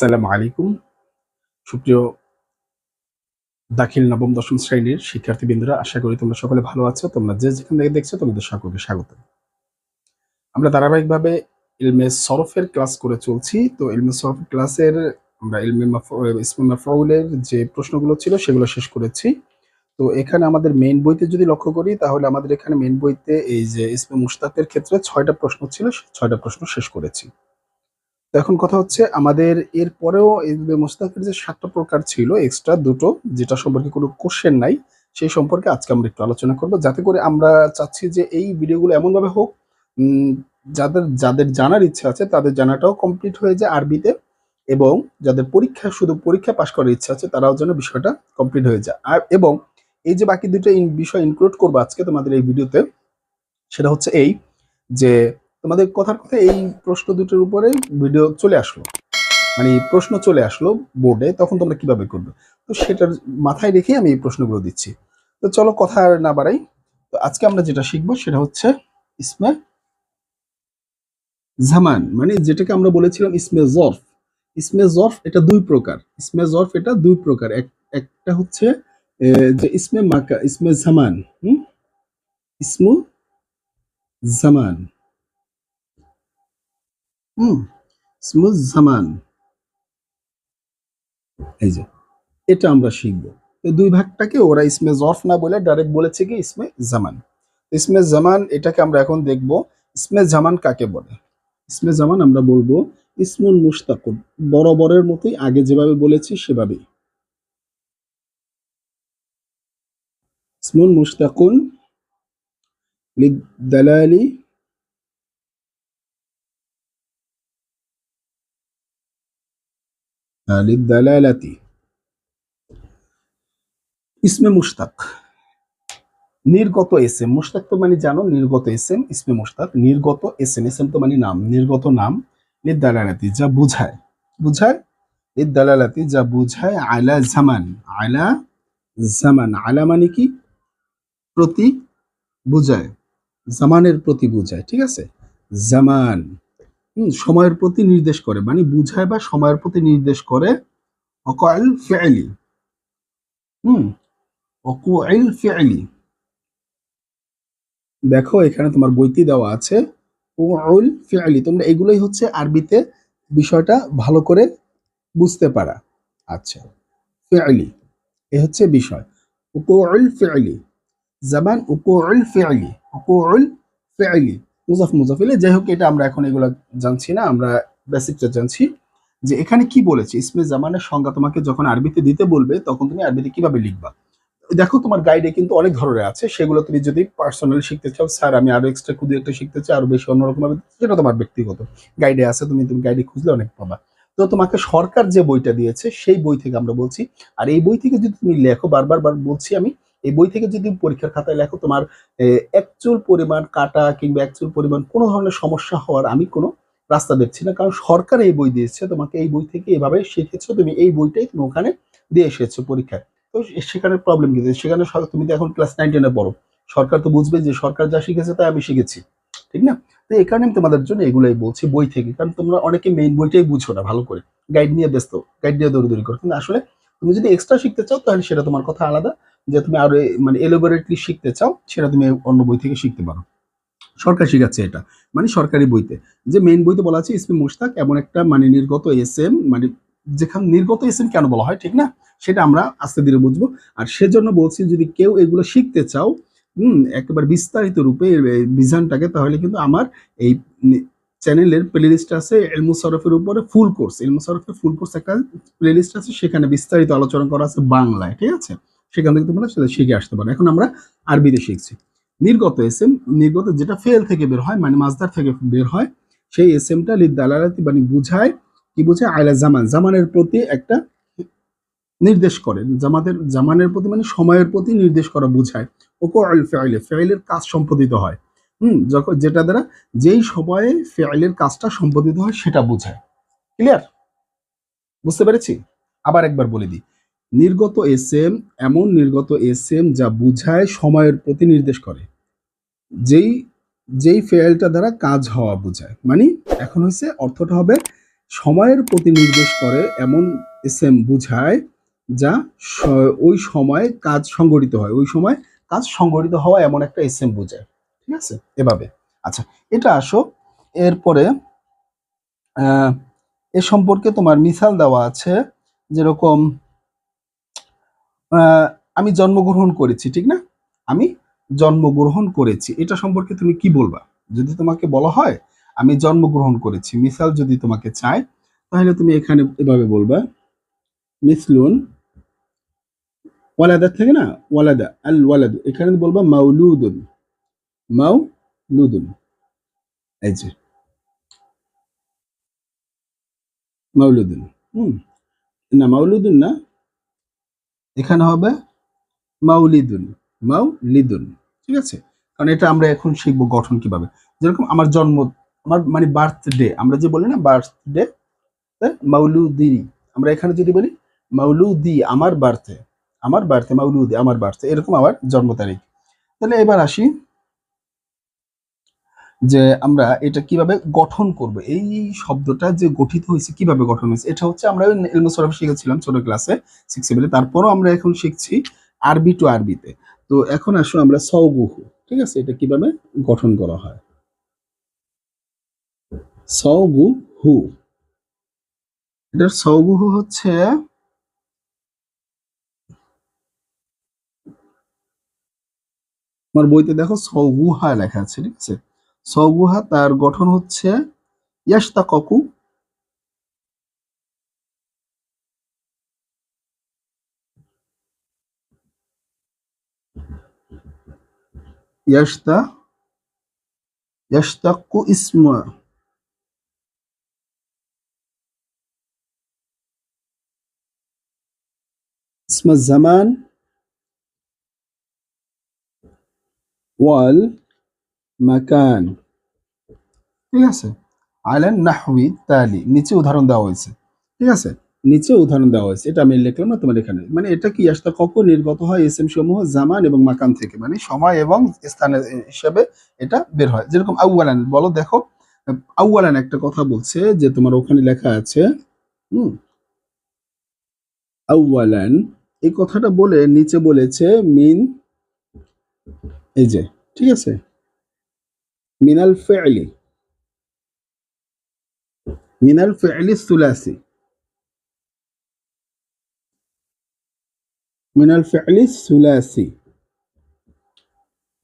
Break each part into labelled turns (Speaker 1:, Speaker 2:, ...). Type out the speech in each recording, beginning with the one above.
Speaker 1: আসসালামু আলাইকুম। সুপ্রিয় দাখিল নবম দশম শ্রেণীর শিক্ষার্থীবৃন্দরা, আশা করি তোমরা সকলে ভালো আছো। তোমরা যে যেখান থেকে দেখছো তোমাদের সকলকে স্বাগত। আমরা ধারাবাহিকভাবে ইলমে সরফের ক্লাস করে চলছি। তো ইলমে সরফের ক্লাসের আমরা ইসমে মাফউলের যে প্রশ্নগুলো ছিল সেগুলো শেষ করেছি। তো এখানে আমাদের মেইন বইতে যদি লক্ষ্য করি তাহলে আমাদের এখানে মেইন বইতে এই যে ইসমে মুশতাকের ক্ষেত্রে ৬টা প্রশ্ন ছিল, ৬টা প্রশ্ন শেষ করেছি। তো এখন কথা হচ্ছে আমাদের এরপরেও ইলমে মুস্তাকের যে ৭টা প্রকার ছিল এক্সট্রা দুটো, যেটা সম্পর্কে কোনো কোশ্চেন নাই, সেই সম্পর্কে আজকে আমরা একটু আলোচনা করব, যাতে করে আমরা চাচ্ছি যে এই ভিডিওগুলো এমনভাবে হোক উম, যাদের যাদের জানার ইচ্ছা আছে তাদের জানাটাও কমপ্লিট হয়ে যায় আরবিতে, এবং যাদের শুধু পরীক্ষা পাশ করার ইচ্ছা আছে তারাও যেন বিষয়টা কমপ্লিট হয়ে যায়। আর এবং এই যে বাকি দুটো বিষয় ইনক্লুড করবো আজকে তোমাদের এই ভিডিওতে, সেটা হচ্ছে এই যে তোমাদের কথার কথা এই প্রশ্ন দুটোর উপরে ভিডিও চলে আসলো, মানে প্রশ্ন চলে আসলো বোর্ডে, তখন তোমরা কিভাবে করবে। তো সেটার মাথায় রেখে আমি এই প্রশ্নগুলো দিচ্ছি। তো চলো কথা আর না বাড়াই। তো আজকে আমরা যেটা শিখবো সেটা হচ্ছে ইসমে জামান, মানে যেটাকে আমরা বলেছিলাম ইসমে জরফ। ইসমে জরফ এটা দুই প্রকার। ইসমে জরফ এটা দুই প্রকার। একটা হচ্ছে যে ইসমে মাকা, ইসমে জামান। ইসমু জামান। হুম ইসমু জামান, এই যে এটা আমরা শিখবো। তো দুই ভাগটাকে ওরা ইসমে জরফ না বলে ডাইরেক্ট বলেছে কি ইসমে জামান। ইসমে জামান এটাকে আমরা এখন দেখব ইসমে জামান কাকে বলে। ইসমে জামান আমরা বলবো ইসমুল মুশতাকুন, বরাবরের মতোই আগে যেভাবে বলেছি সেভাবেই। ইসমুল মুশতাকুন লিদালালি লিদালালাতি। ইসমে মুশতাক, নির্গত এসএম। মুশতাক তো মানে জানো নির্গত এসএম, ইসমে মুশতাক নির্গত এসএম। এসএম তো মানে নাম, নির্গত নাম। লিদালালাতি যা বুঝায়, বুঝায় লিদালালাতি যা বুঝায় আলা জামান। আলা জামান, আলা মানে কি প্রতি বুঝায়, জামানের প্রতি বুঝায়, ঠিক আছে। জামান সময়ের প্রতি নির্দেশ করে, মানে বুঝায় বা সময়ের প্রতি নির্দেশ করে। অকল ফি'লি, হুম অকুল ফি'লি। দেখো এখানে তোমার বইতে দেওয়া আছে উল ফি'লি। তোমরা এগুলোই হচ্ছে আরবিতে বিষয়টা ভালো করে বুঝতে পারা। আচ্ছা, ফি'লি এ হচ্ছে বিষয়। উকুল ফি'লি জামান, উকুল ফি'লি, উকুল ফি'লি মুজাফ মুজাফ ইলাইহি। যাই হোক, এটা আমরা এখন এগুলো জানছি না, আমরা বেসিকটা জানছি যে এখানে কি বলেছে। ইসমে জামানের সংজ্ঞা তোমাকে যখন আরবিতে দিতে বলবে তখন তুমি আরবিতে কিভাবে লিখবা। দেখো তোমার গাইডে কিন্তু অনেক ধরনের আছে, সেগুলো তুমি যদি পার্সোনালি শিখতে চাও, স্যার আমি আরো এক্সট্রা খুঁজে একটা শিখতে চাই আরো বেশি অন্যরকম ভাবে, সেটা তোমার ব্যক্তিগত। গাইডে আছে, তুমি তুমি গাইডে খুঁজলে অনেক পাবা। তো তোমাকে সরকার যে বইটা দিয়েছে সেই বই থেকে আমরা বলছি। আর এই বই থেকে যদি তুমি লেখো, বারবার বলছি আমি, এই বই থেকে যদি পরীক্ষার খাতায় লেখো, তোমার একচুল পরিমাণ কাটা কিংবা একচুল পরিমাণ কোনো ধরনের সমস্যা হওয়ার আমি কোনো রাস্তা দেখছি না, কারণ সরকার এই বই দিয়েছে তোমাকে, এই বই থেকে এভাবে শিখেছো তুমি, এই বইটাই তুমি ওখানে দিয়ে এসেছো পরীক্ষায়। তো সেখানে প্রবলেম কি, সেখানে তুমি তো এখন ক্লাস 9-10 পড়ো, সরকার তো বুঝবে যে সরকার যা শিখেছে তাই আমি শিখেছি, ঠিক না। তো এই কারণে আমি তোমাদের জন্য এগুলাই বলছি বই থেকে, কারণ তোমরা অনেকে মেইন বইটাই বুঝছো না ভালো করে, গাইড নিয়ে ব্যস্ত, গাইড নিয়ে দৌড়দৌড়ি করো। কিন্তু আসলে তুমি যদি এক্সট্রা শিখতে চাও তাহলে সেটা তোমার কথা আলাদা, যে তুমি আরো মানে এলোবোরেটলি শিখতে চাও সেটা তুমি অন্য বই থেকে শিখতে পারো। সরকার শিখাচ্ছে এটা, মানে সরকারি বইতে, যে মেইন বইতে বলা আছে ইসমে মুশতাক এমন একটা মানে নির্গত এসএম, মানে যেখানে নির্গত এসএম কেন বলা হয়, ঠিক না, সেটা আমরা আস্তে ধীরে বুঝবো। আর সেজন্য বলছি যদি কেউ এগুলো শিখতে চাও একেবারে বিস্তারিত রূপে বিধানটাকে, তাহলে কিন্তু আমার এই চ্যানেলের প্লেলিস্ট আছে ইলমু সরফের উপরে ফুল কোর্স, ইলমু সরফের ফুল কোর্স একটা প্লেলিস্ট আছে, সেখানে বিস্তারিত আলোচনা করা আছে বাংলায়, ঠিক আছে। সেখান থেকে তোমরা সেটা শিখে আসতে পারো। এখন আমরা আরবিতে শিখছি। নির্গত এসএম, নির্গত যেটা ফেল থেকে বের হয়, মানে মাসদার থেকে বের হয়, সেই এসএমটা লিদালালাতি মানে বুঝায় কি, বুঝায় আয়লা জামান, জামানের প্রতি একটা নির্দেশ করে। জামানের প্রতি মানে সময়ের প্রতি নির্দেশ করা বুঝায়। ওকুল ফি'লি, ফি'লের কাজ সম্পাদিত হয়, যখন যেটা দ্বারা যেই সময়ে ফি'লের কাজটা সম্পাদিত হয় সেটা বুঝায়। ক্লিয়ার, বুঝতে পেরেছি। আবার একবার বলে দিই, নির্গত এসএম এমন নির্গত এসএম যা বুঝায় সময়ের প্রতি নির্দেশ করে, যেই যেই ফেলটা দ্বারা কাজ হওয়া বোঝায়। মানে এখন হচ্ছে অর্থটা হবে সময়ের প্রতি নির্দেশ করে এমন ইসেম বুঝায় যা ওই সময় কাজ সংগঠিত হয়, ওই সময় কাজ সংগঠিত হওয়া এমন একটা ইসেম বোঝায়। ঠিক আছে, এভাবে। আচ্ছা, এটা আসো। এরপরে এ সম্পর্কে তোমার মিসাল দেওয়া আছে, যেরকম আমি জন্মগ্রহণ করেছি, ঠিক না? আমি জন্মগ্রহণ করেছি, এটা সম্পর্কে তুমি কি বলবা? যদি তোমাকে বলা হয় আমি জন্মগ্রহণ করেছি, মিসাল যদি তোমাকে চায়, তাহলে তুমি এখানে এভাবে বলবা, মিসলুন ওয়ালাদা থেকে না, ওয়ালাদা আল ওয়ালাদ, এখানে বলবা মাউলুদুন, মাউলুদুন। এই যে মাউলুদুন, না মাউলুদুন না, এখানে হবে মাউলিদুন, মাউলিদুন। ঠিক আছে, কারণ এটা আমরা এখন শিখবো গঠন কিভাবে। যেরকম আমার জন্ম, আমার মানে বার্থডে, আমরা যে বলি না বার্থডে, মাউলুদি, আমরা এখানে যদি বলি মাউলুদি, আমার বার্থে, আমার বার্থে, মাউলুদি আমার বার্থে, এরকম আমার জন্ম তারিখ। তাহলে এবার আসি যে আমরা এটা কিভাবে গঠন করব, এই শব্দটা যে গঠিত হয়েছে কিভাবে গঠন হয়েছে, এটা হচ্ছে আমরা ইলমে সরফ শিখেছিলাম ছোট ক্লাসে 6-7 তারপরও আমরা এখন শিখছি আরবি টু আরবিতে। তো এখন আসো আমরা সওগুহু, ঠিক আছে, এটা কিভাবে গঠন করা হয়। সওগুহু, এটার সওগুহু হচ্ছে, আমার বইতে দেখো সওগুহা লেখা আছে, ঠিক আছে। সওগুহা তার গঠন হচ্ছে ইয়াশতাকাকু, ইয়াশতা ইয়াশতাকু ইসমা, ইসমা জামান ওয়াল মাকান। ঠিক আছে, আলেন নাহউই তালি, নিচে উদাহরণ দেওয়া হয়েছে। ঠিক আছে, নিচে উদাহরণ দেওয়া হয়েছে, এটা আমি লিখলাম না তোমার এখানে। মানে এটা কি আসতা কখন নির্গত হয় এসএম সমূহ জামান এবং মাকান থেকে, মানে সময় এবং স্থানের হিসাবে এটা বের হয়। যেরকম আউয়ালান, বলো দেখো, আউয়ালান একটা কথা বলছে যে তোমার ওখানে লেখা আছে, হুম, আউয়ালান, এই কথাটা বলে নিচে বলেছে মিন, এই যে, ঠিক আছে, মিনাল ফি'লি, মিনাল ফি'লি সুলাসি, মিনাল ফি'লি সুলাসি,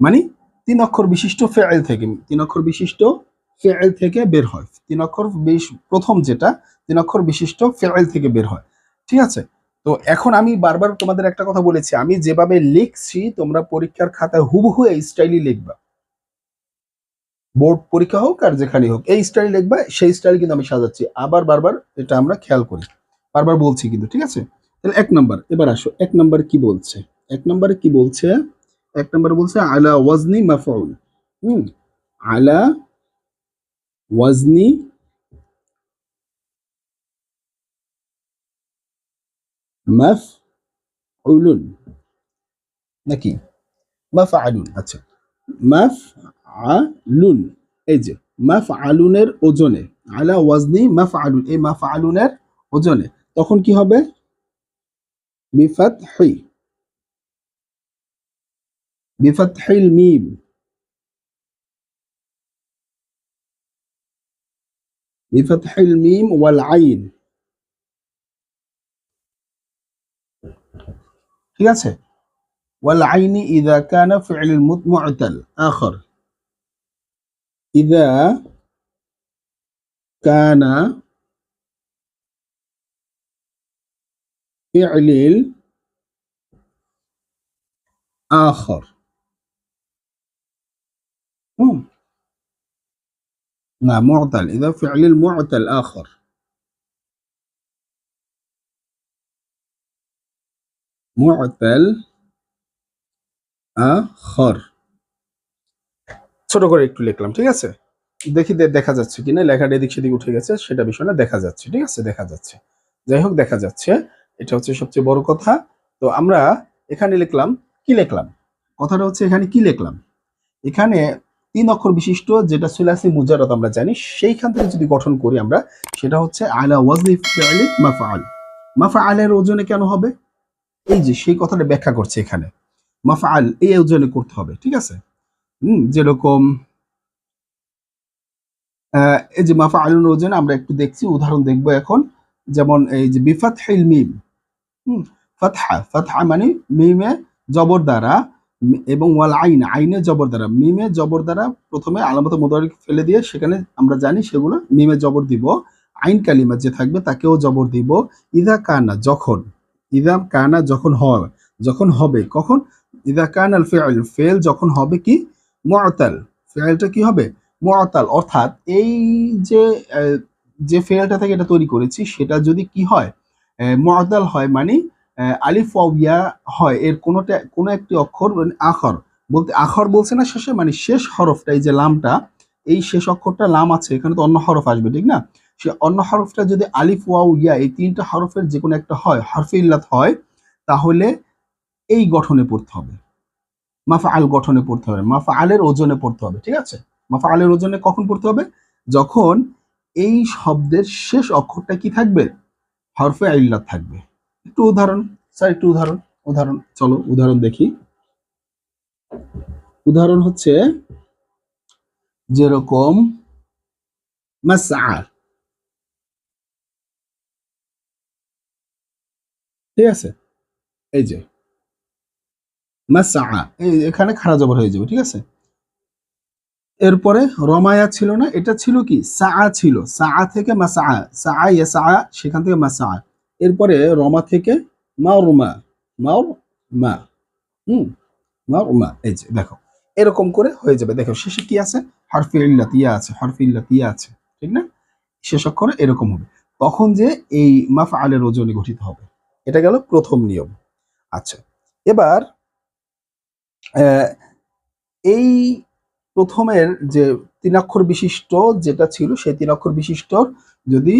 Speaker 1: মানে 3 অক্ষর বিশিষ্ট ফেল থেকে, 3 অক্ষর বিশিষ্ট ফেল থেকে বের হয়, 3 অক্ষর প্রথম যেটা 3 অক্ষর বিশিষ্ট ফেল থেকে বের হয়। ঠিক আছে, তো এখন আমি বারবার তোমাদের একটা কথা বলেছি, আমি যেভাবে লিখছি তোমরা পরীক্ষার খাতায় হুবহু এই স্টাইলই লিখবা, বোর্ড পরীক্ষা হোক আর যেখানে হোক এই স্টাইল লিখবা, সেই স্টাইল কিন্তু আমি সাজাচ্ছি, আবার বারবার এটা আমরা খেয়াল করি, বারবার বলছি কিন্তু। ঠিক আছে, তাহলে 1 নম্বর, এবার আসো 1 নম্বর কি বলছে। 1 নম্বরে কি বলছে, 1 নম্বরে বলছে আলা ওয়াজনি মাফউল, হুম, আলা ওয়াজনি মাফউলুন, নাকি মাফআলুন, আচ্ছা, মাফআলুন, এই যে মাফআলুনের ওজনে, আলা ওয়াজনি মাফআলুন, এই মাফআলুনের ওজনে, তখন কি হবে, বিফাতহি, বিফাতহিল মিম, বিফাতহিল মিম ওয়াল আইন। ঠিক আছে, ওয়াল আইনি ইযা কানা ফি'ল মু'তাল আখর, ইযা কানা ফি'ল আখর, হুম, না মু'তাল, ইযা ফি'ল মু'তাল আখর, মু'তাল আখর, ছোট করে একটু লিখলাম। ঠিক আছে, দেখি দেখা যাচ্ছে কিনা, লেখাটা এদিক সেদিক উঠে গেছে সেটা বিষয় না, দেখা যাচ্ছে। ঠিক আছে, দেখা যাচ্ছে, যাই হোক দেখা যাচ্ছে, এটা হচ্ছে সবচেয়ে বড় কথা। তো আমরা এখানে লিখলাম, কি লিখলাম, কথাটা হচ্ছে এখানে কি লিখলাম, এখানে তিন অক্ষর বিশিষ্ট যেটা সুলাসি মুজাররদ আমরা জানি, সেইখান থেকে যদি গঠন করি আমরা, সেটা হচ্ছে আলা ওয়াজনি ফি'লি মাফআল। মাফআলের ওজনে কেন হবে? এই যে সেই কথাটা ব্যাখ্যা করছে এখানে। মাফআল এই ওজনে করতে হবে, ঠিক আছে? যেরকম এই যে মাফআলুন ওজনে আমরা একটু দেখছি, উদাহরণ দেখব এখন। যেমন এই যে বিফাতহিল মিম, ফাতহা, ফাতহা মানে মিমে জবর দ্বারা, এবং ওয়াল আইন, আইনে জবর দ্বারা, মিমে জবর দ্বারা প্রথমে আলামত মুদারিক ফেলে দিয়ে সেখানে আমরা জানি সেগুলো মিমে জবর দিব। আইন কালিমা যে থাকবে তাকেও জবর দিব। ইদা কানা যখন, ইদা কানা যখন হয়, যখন হবে, কখন? ইদা কান আল ফি'ল, ফেল যখন হবে কি মুআতাল, ফেলটা কি হবে মুআতাল, অর্থাৎ এই যে যে ফেলটা থেকে এটা তৈরি করেছি সেটা যদি কি হয় মুআতাল হয়, মানে আলিফ ওয়াও ইয়া হয়, এর কোনো একটি অক্ষর মানে আখর বলতে, আখর বলছে না শেষে, মানে শেষ হরফটা, এই যে লামটা, এই শেষ অক্ষরটা লাম আছে, এখানে তো অন্য হরফ আসবে, ঠিক না? সে অন্য হরফটা যদি আলিফ ওয়াও ইয়া এই তিনটা হরফের যে কোনো একটা হয়, হরফে ইল্লাত হয়, তাহলে এই গঠনে পড়তে হবে, মাফআল গঠনে পড়তে হবে, মাফআলের ওজনে পড়তে হবে, ঠিক আছে? মাফআলের ওজনে কখন পড়তে হবে? যখন এই শব্দের শেষ অক্ষরটা কি থাকবে, হরফে ইল্লাত থাকবে। একটু উদাহরণ স্যার, একটু উদাহরণ চলো উদাহরণ দেখি। উদাহরণ হচ্ছে যেরকম মাসআ, ঠিক আছে? এই যে মাসআ, এই এখানে খাড়া জবর হয়ে যাবে, ঠিক আছে? এরপরে রমায়া ছিল না, এটা ছিল কি সা ছিল, সা থেকে মাসআ, সা ইয়াসআ, সেখান থেকে মাসআ। এরপরে রমা থেকে মারমা, মারমা, হুম মারমা, এই যে দেখো এরকম করে হয়ে যাবে। দেখো শেষে কি আছে, হরফে ইল্লাত ইয়া আছে, হরফে ইল্লাত ইয়া আছে, ঠিক না? শেষ অক্ষরে এরকম হবে, তখন যে এই মাফআলের ওজনে গঠিত হবে। এটা গেল প্রথম নিয়ম। আচ্ছা, এবার এই প্রথমের যে তিন অক্ষর বিশিষ্ট যেটা ছিল, সেই তিন অক্ষর বিশিষ্ট যদি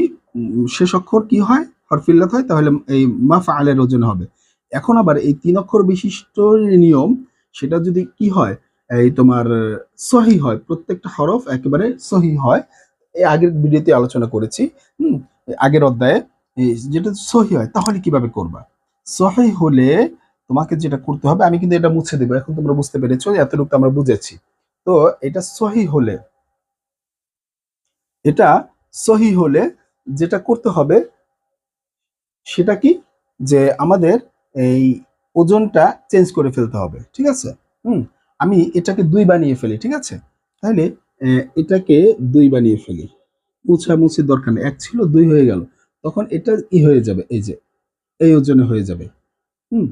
Speaker 1: শেষ অক্ষর কি হয়, হরফিল্লাত হয়, তাহলে এই মাফআলের ওজন হবে। এখন আবার এই তিন অক্ষর বিশিষ্ট নিয়ম, সেটা যদি কি হয়, এই তোমার সহি হয়, প্রত্যেকটা হরফ একেবারে সহি হয়, এই আগের ভিডিওতে আলোচনা করেছি, আগের অধ্যায়ে, যেটা সহি হয়, তাহলে কিভাবে করবা? সহি হলে তোমাকে যেটা করতে হবে, আমি কিন্তু এটা মুছে দেবো, এখন তোমরা বুঝতে পেরেছো, এতটুকু আমরা বুঝেছি। তো এটা সহি হলে, এটা সহি হলে যেটা করতে হবে সেটা কি, যে আমাদের এই ওজনটা চেঞ্জ করে ফেলতে হবে, ঠিক আছে? আমি এটাকে 2 বানিয়ে ফেলি, ঠিক আছে? তাহলে এটাকে 2 বানিয়ে ফেলি, মুছামুছির দরকার নেই, 1 ছিল 2 হয়ে গেল, তখন এটা হয়ে যাবে, এই যে এই ওজনে হয়ে যাবে। হুম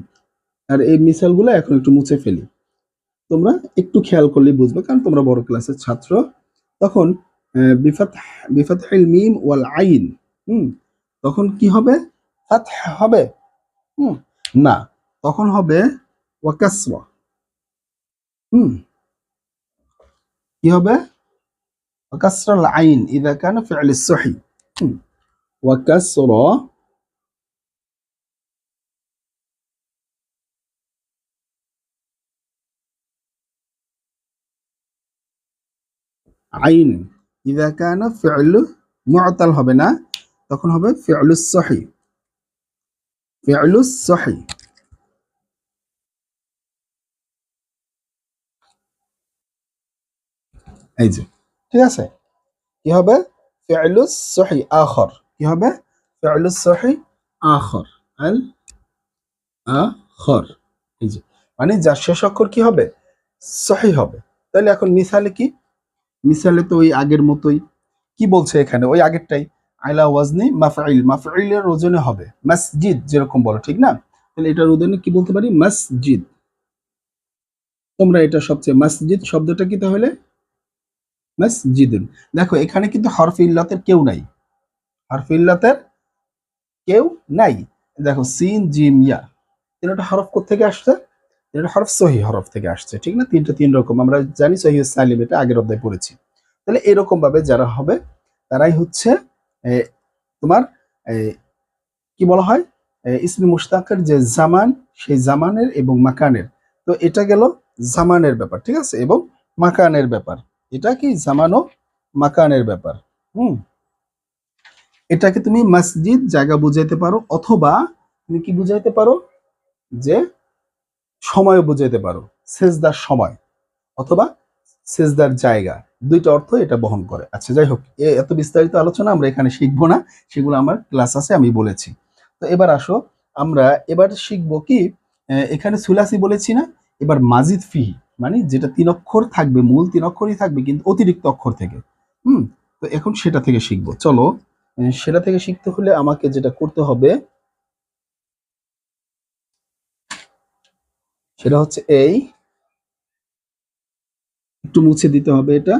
Speaker 1: আর এই মিসালগুলো এখন একটু মুছে ফেলি, তোমরা একটু খেয়াল করলেই বুঝবে, কারণ তোমরা বড় ক্লাসের ছাত্র। তখন বিফাতহিল মিম ওয়াল আইন, হুম তখন কি হবে, ফাতহ হবে? হুম না, তখন হবে ওয়া কাসরা। হুম কি হবে, ওয়া কাসরাল আইন ইযা কানা ফি'ল সহি, ওয়া কাসরা আইন ইযা কানা ফি'ল মু'তাল হবে না, তখন হবে ফি'লুস সহি, ফি'লুস সহি। এই যে ঠিক আছে, কি হবে, ফি'লুস সহি আখর, কি হবে, ফি'লুস সহি আখর, আল আখর, এই যে মানে যার শেষ অক্ষর কি হবে, সহি হবে। তাহলে এখন মিসালে কি, মিসালে তো ওই আগের মতোই, কি বলছে এখানে, ওই আগেরটাই, আলা ওয়াজনি মাফআইল, মাফআইলের ওজনে হবে, মসজিদ যেরকম বলো, ঠিক না? তাহলে এটার ওজনে কি বলতে পারি, মসজিদ। তোমরা এটা সবচেয়ে, মসজিদ শব্দটা কি তাহলে মসজিদুন। দেখো এখানে কিন্তু হরফে ইল্লাতের কেউ নাই, হরফে ইল্লাতের কেউ নাই। দেখো সিন জিম ইয়া, তিনটা হরফ কোত্থেকে আসছে, তিনটা হরফ সহি হরফ থেকে আসছে, ঠিক না? তিনটা তিন রকম, আমরা জানি সহি সালিম, এটা আগের অধ্যায়ে পড়েছি। তাহলে এরকম ভাবে যারা হবে তারাই হচ্ছে এ, তোমার এ, কি বলা হয়, ইসমি মুশতাকের যে জামান, সেই জামানের এবং মাকানের, তো এটা গেল জামানের ব্যাপার, ঠিক আছে? এবং মাকানের ব্যাপার। এটা কি জামান ও মাকানের ব্যাপার। হুম, এটাকে তুমি মসজিদ জায়গা বুঝাইতে পারো, অথবা তুমি কি বুঝাইতে পারো যে সময় বুঝাইতে পারো, সেজদার সময় অথবা সেজদার জায়গা, দুইটা অর্থ এটা বহন করে। আচ্ছা যাই হোক, এত বিস্তারিত আলোচনা আমরা এখানে শিখবো না, সেগুলো আমার ক্লাস আছে, আমি বলেছি। তো এবার আসো, আমরা এবার শিখবো কি, এখানে সুলাসি বলেছি না, এবার মাজিদ ফিহি, মানে যেটা তিন অক্ষর থাকবে, মূল তিন অক্ষরই থাকবে কিন্তু অতিরিক্ত অক্ষর থেকে। হুম, তো এখন সেটা থেকে শিখবো, চলো। সেটা থেকে শিখতে হলে আমাকে যেটা করতে হবে সেটা হচ্ছে এই, একটু মুছে দিতে হবে এটা,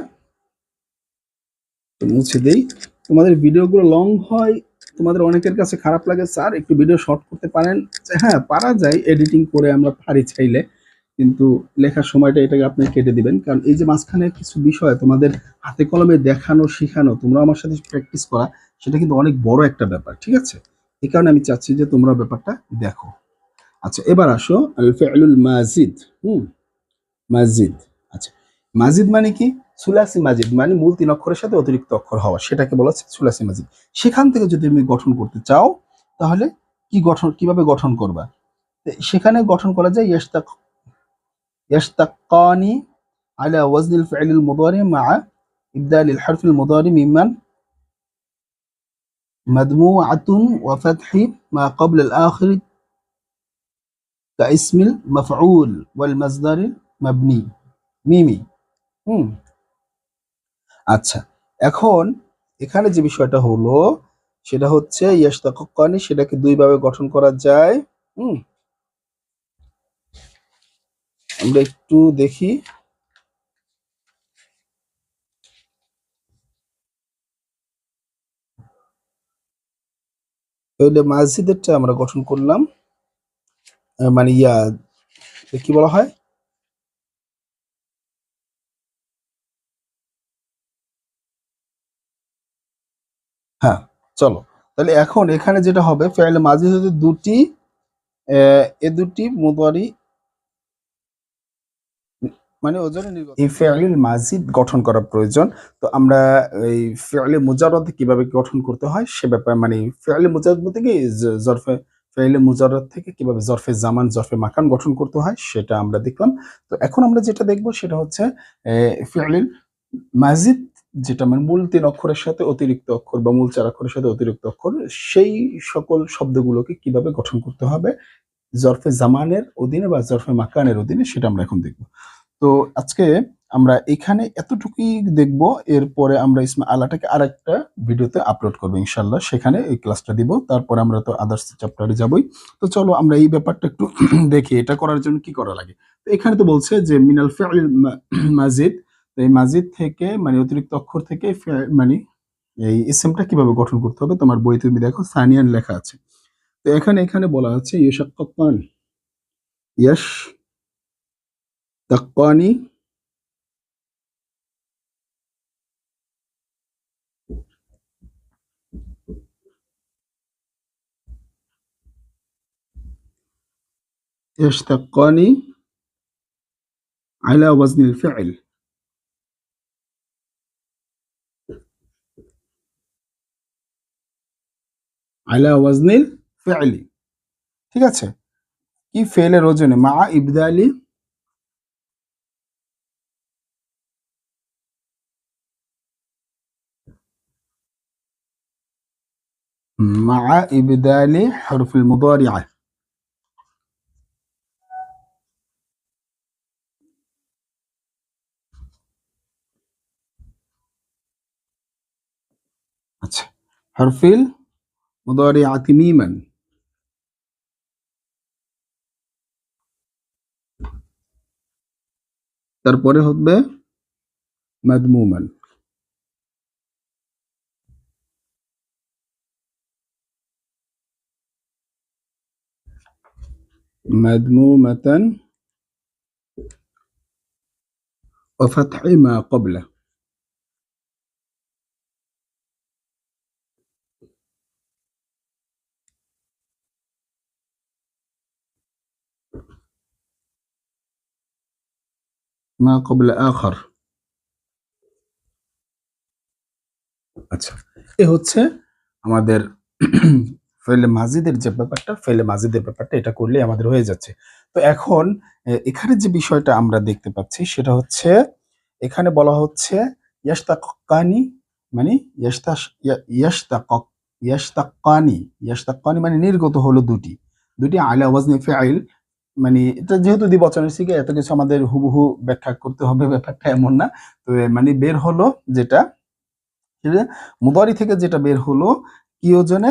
Speaker 1: তো মুছে দেই। তোমাদের ভিডিওগুলো লং হয়, তোমাদের অনেকের কাছে খারাপ লাগে, স্যার একটু ভিডিও শর্ট করতে পারেন। হ্যাঁ, পারা যায়, এডিটিং করে আমরা পারি চাইলে, কিন্তু লেখার সময়টা এটাকে আপনি কেটে দিবেন, কারণ এই যে মাঝখানে কিছু বিষয় তোমাদের হাতে কলমে দেখানো শেখানো, তোমরা আমার সাথে প্র্যাকটিস করা, সেটা কিন্তু অনেক বড় একটা ব্যাপার, ঠিক আছে? এই কারণে আমি চাচ্ছি যে তোমরা ব্যাপারটা দেখো। আচ্ছা এবার আসো, আল ফিউলুল মাজিদ। হুম, মাজিদ। আচ্ছা, মাজিদ মানে কি? সুলাসি মাজিদ মানে মূল তিন অক্ষরের সাথে অতিরিক্ত অক্ষর হওয়া, সেটাকে বলা হচ্ছে সুলাসি মাজিদ। সেখান থেকে যদি তুমি গঠন করতে চাও, তাহলে কি গঠন, কিভাবে গঠন করবা? সেখানে গঠন করা যায় ইয়াশতাক্কানি আলা ওয়াজনিল ফি'লিল মুদারি মা ইবদালিল হারফিল মুদারি মিম্মান মাদমুআতুন ওয়া ফাতহি মা ক্বাবলা আল আখির কাইসমিল মাফউল ওয়াল মাসদারিল মাবনি মিমি। হুম, আচ্ছা, এখন এখানে যে বিষয়টা হলো সেটা হচ্ছে ইয়াশতাক্কানি, সেটাকে দুই ভাবে গঠন করা যায়। হুম, আমরা একটু দেখি, তাহলে মসজিদেরটা আমরা গঠন করলাম, মানে কি বলা হয়, হ্যাঁ, চলো। তাহলে এখন এখানে যেটা হবে, ফেলে মাঝি হতে দুটি, এ দুটি মুদারি, মানে ওজনে নির্গত এই ফেলিল মাজিদ গঠন করা প্রয়োজন। তো আমরা এই ফেলে মুজাররদ কিভাবে গঠন করতে হয় সে ব্যাপারে, মানে ফেলে মুজাররদ বলতে কি, জরফে ফেলে মুজাররদ থেকে কিভাবে জরফে জামান জরফে মাকান গঠন করতে হয় সেটা আমরা দেখলাম। তো এখন আমরা যেটা দেখব সেটা হচ্ছে ফেলিল মাজিদ, যেটা মানে মূল তিন অক্ষরের সাথে অতিরিক্ত অক্ষর বা মূল চার অক্ষরের সাথে অতিরিক্ত অক্ষর, সেই সকল শব্দগুলোকে কিভাবে গঠন করতে হবে জরফে জামানের অধীনে বা জরফে মাকানের অধীনে, সেটা আমরা এখন দেখব। তো আজকে আমরা এখানে এতটুকুই দেখব, এরপরে আমরা ইসমা আলাটাকে আরেকটা ভিডিওতে আপলোড করবো ইনশাল্লাহ, সেখানে এই ক্লাসটা দিব, তারপরে আমরা তো আদার্স চ্যাপ্টারে যাবই। তো চলো আমরা এই ব্যাপারটা একটু দেখি, এটা করার জন্য কি করা লাগে। তো এখানে তো বলছে যে মিনাল ফিল মাজিদ, তো এই মাজিদ থেকে মানে অতিরিক্ত অক্ষর থেকে মানে এই ইসমটা কিভাবে গঠন করতে হবে, তোমার বইতে তুমি দেখো সানিয়ান লেখা আছে। তো এখানে এখানে বলা আছে ইয়াশাক্কান, ইয়াশ তাক্কানি يشتقان على وزن الفعل، على وزن الفعل، ঠিক আছে? কি ফেলের ওজনে মা ইবদালি, مع إبدال حرف المضارعة، আচ্ছা, حرف المضارعة ميما, তারপরে হবে মাদমুমান, মাদমুমাতান وفتح ما قبله, ما قبل آخر, আচ্ছা, এ হচ্ছে আমাদের ফেলে মাজিদের যে ব্যাপারটা, ফেলে মাজিদের ব্যাপারটা এটা করলে আমাদের হয়ে যাচ্ছে। তো এখন এখানে যে বিষয়টা আমরা দেখতে পাচ্ছি সেটা হচ্ছে এখানে বলা হচ্ছে ইয়াশতাক্কানি মানে ইয়াশতাকক ইয়াশতাক্কানি ইয়াশতাক্কানি মানে নির্গত হলো দুটি। দুটি আলা ওয়াজনি ফাইল মানে এটা যেহেতু দ্বিবচনের সিগা এত কিছু আমাদের হুবহু ব্যাখ্যা করতে হবে ব্যাপারটা এমন না। তো মানে বের হলো যেটা সেটা মুদারি থেকে যেটা বের হলো কি ওজনে?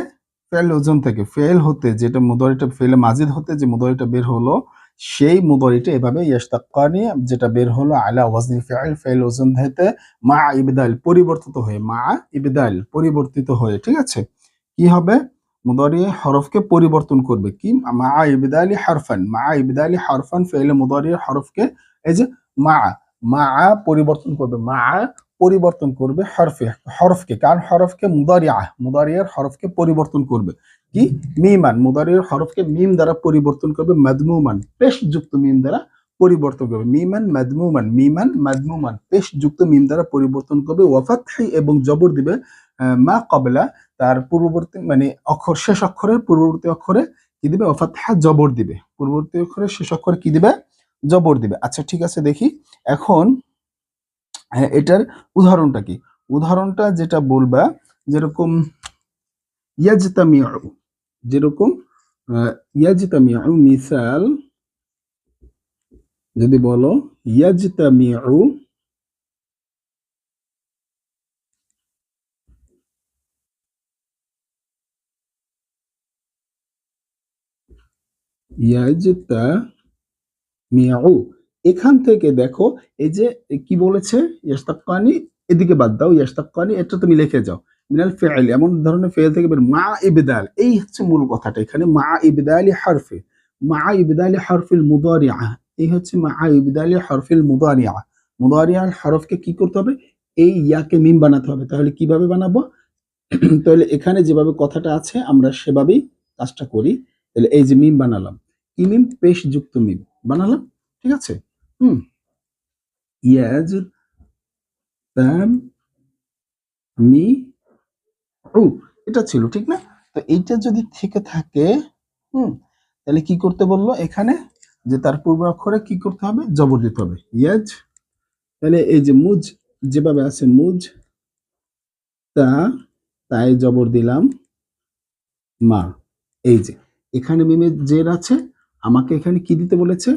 Speaker 1: ফেল ওজন থেকে। ফেল হতে যেটা মুদারিটা ফেলে মাজিদ হতে যে মুদারিটা বের হলো সেই মুদারিটা এভাবে ইয়াশতাক্কানি যেটা বের হলো আলা ওয়াজনি ফাইল ফেল ওজন হতে মা ইবদাল পরিবর্তিত হয়ে মা ইবদাল পরিবর্তিত হয়ে ঠিক আছে? কি হবে? মুদারি হরফকে পরিবর্তন করবে কি? মা ইবদালি হারফান মা ইবদালি হারফান ফেলে মুদারি হরফকে এই যে মা মা পরিবর্তন করবে মা পরিবর্তন করবে হরফকে কারণ হরফকে মুদারিয়ার হরফকে পরিবর্তন করবে কি মিমান মুদারিয়ার হরফকে মিম দ্বারা পরিবর্তন করবে মাদমুমান পেশ যুক্ত মিম দ্বারা পরিবর্তন করবে মিমান মাদমুমান পেশ যুক্ত মিম দ্বারা পরিবর্তন করবে ওয়াফাতহি এবং জবর দিবে মা ক্বাবলা তার পূর্ববর্তী মানে অক্ষর শেষ অক্ষরের পূর্ববর্তী অক্ষরে কি দিবে ওয়াফাতহা জবর দিবে পূর্ববর্তী অক্ষরের শেষ অক্ষরে কি দিবে জবর দিবে আচ্ছা ঠিক আছে দেখি এখন হ্যাঁ এটার উদাহরণটা কি? উদাহরণটা যেটা বলবা যেরকম ইয়াজতামিউ যেরকম ইয়াজতামিউ মিসাল যদি বলো ইয়াজতামিউ ইয়াজতামিউ এখান থেকে দেখো এই যে কি বলেছে ইয়াস্তাক্কানি এদিকে বাদ দাও ইয়াস্তাক্কানি এটা তুমি লিখে যাও মিনাল ফি'ল এমন ধরনের ফেল থেকে বের মা ইবদাল এই হচ্ছে মূল কথাটা এখানে মা ইবদালি হারফে মা ইবদালি হারফিল মুদারিআ এই হচ্ছে মা ইবদালি হারফিল মুদারিআ মুদারিআর হরফকে কি করতে হবে এই ইয়াকে মিম বানাতে হবে তাহলে কিভাবে বানাবো তাহলে এখানে যেভাবে কথাটা আছে আমরা সেভাবেই কাজটা করি তাহলে এই যে মিম বানালাম কি মিম পেশ যুক্ত মিম বানালাম ঠিক আছে হুম ইয়াজ তাম মি উ এটা ছিল ঠিক না তো এইটা যদি থেকে থাকে হুম তাহলে কি করতে বললো এখানে যে তার পূর্ব অক্ষরে কি করতে হবে জবর দিতে হবে ইয়াজ তাহলে এই যে মুজ যেভাবে আছে মুজ তা তাই জবর দিলাম মা এই যে এখানে মিমে জের আছে আমাকে এখানে কি দিতে বলেছে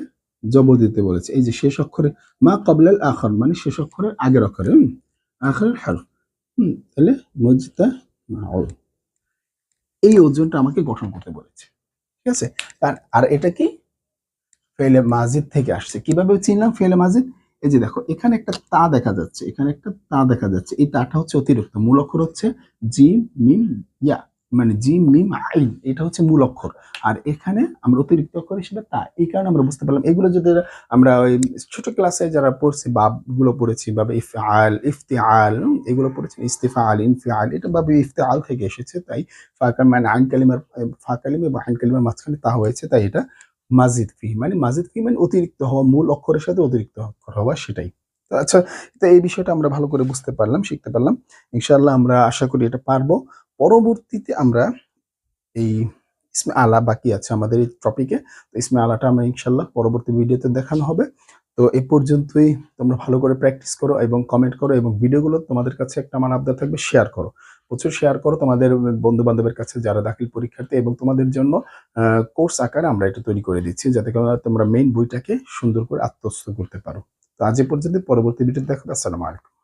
Speaker 1: জবর দিতে বলেছে এই যে শেষ অক্ষরে মা কবলাল আখর মানে শেষ অক্ষরের আগের অক্ষরে আখরের হরফ তাহলে মুজতা মাউল এই ওজনটা আমাকে গঠন করতে বলেছে ঠিক আছে আর এটা কি ফেলে মাজিদ থেকে আসছে কিভাবে চিনলাম ফেলে মাজিদ এই যে দেখো এখানে একটা তা দেখা যাচ্ছে এখানে একটা তা দেখা যাচ্ছে এই তাটা হচ্ছে অতিরিক্ত মূল অক্ষর হচ্ছে জিম মিম ইয়া মানে জিম মিম আইন এটা হচ্ছে মূল অক্ষর আর এখানে আমরা অতিরিক্ত অক্ষর হিসেবে তা এই কারণে আমরা বুঝতে পারলাম এগুলো যদি আমরা ওই ছোট ক্লাসে যারা পড়ছি বাব গুলো পড়েছি বা ইফআল ইফতিআল এগুলো পড়েছি ইস্তিফাল ইনফিআল এটা বাবে ইফতিআল থেকে এসেছে তাই ফাকার মানে আইন কালিমার ফা কালিমা বা আইন কালিমার মাঝখানে তা হয়েছে তাই এটা মাজিদ ফি মানে অতিরিক্ত হওয়া মূল অক্ষরের সাথে অতিরিক্ত অক্ষর হওয়া সেটাই তো আচ্ছা তো এই বিষয়টা আমরা ভালো করে বুঝতে পারলাম শিখতে পারলাম ইনশাআল্লাহ আমরা আশা করি এটা পারবো পরবর্তীতে আমরা এই ইসমে আলা বাকি আছে আমাদের এই টপিকে তো ইসমে আলাটা আমরা ইনশাআল্লাহ পরবর্তী ভিডিওতে দেখানো হবে তো এই পর্যন্তই তোমরা ভালো করে প্র্যাকটিস করো এবং কমেন্ট করো এবং ভিডিওগুলো তোমাদের কাছে একটা আমার আবদার থাকবে শেয়ার করো প্রচুর শেয়ার করো তোমাদের বন্ধু বান্ধবের কাছে যারা দাখিল পরীক্ষার্থী এবং তোমাদের জন্য কোর্স আকারে আমরা এটা তৈরি করে দিচ্ছি যাতে করে তোমরা মেইন বইটাকে সুন্দর করে আত্মস্থ করতে পারো তো আজ এ পর্যন্ত পরবর্তী ভিডিও দেখো আসসালামু আলাইকুম